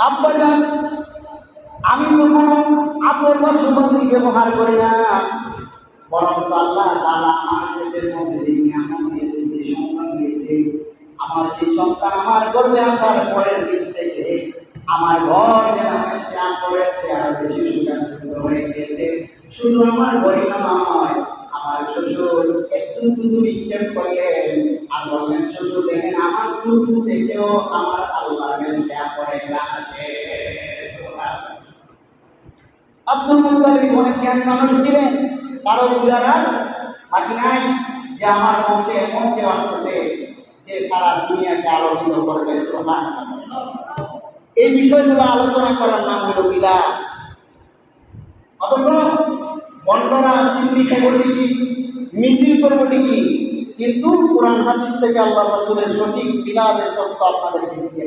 আব্বাজান, আমি তো কোনো আপন বা সুগন্ধি ব্যবহার করি না, বরং আল্লাহ তাআলা আমার পেটের মধ্যে যে নিয়ামত দিয়েছে, যে সন্তান দিয়েছে, আমার সেই সন্তান আমার গর্ভে আসার পরের দিন থেকে আমার ঘর যেন শ্যাম করেছে, আরো বেশি সুগন্ধিত হয়ে গিয়েছে। শুধু আমার ঘরে নয়, আমার শ্বশুর একটু দুধু বিক্ষেপ করলেন আর বললেন, শ্বশুর দেখেন আমার দুধু থেকেও আমার আল্লাহ শ্যাম করে আসে। আব্দুল মুত্তালিব অনেক জ্ঞানী মানুষ ছিলেন, তারও বুঝার বাকি নাই যে আমার বংশে এমন কেউ আসতেছে যে সারা দুনিয়াকে আলোকিত করবে। সুবহানাল্লাহ। এই বিষয়গুলো আলোচনা করার নাম হলো মিলাদ। অথচ বন্ধরা স্বীকৃতি করবে ঠিকই, মিছিল করবো ঠিকই, কিন্তু কোরআন হাদিস থেকে আল্লাহ রাসূলের সঠিক মিলাদের তথ্য আপনাদেরকে দিতে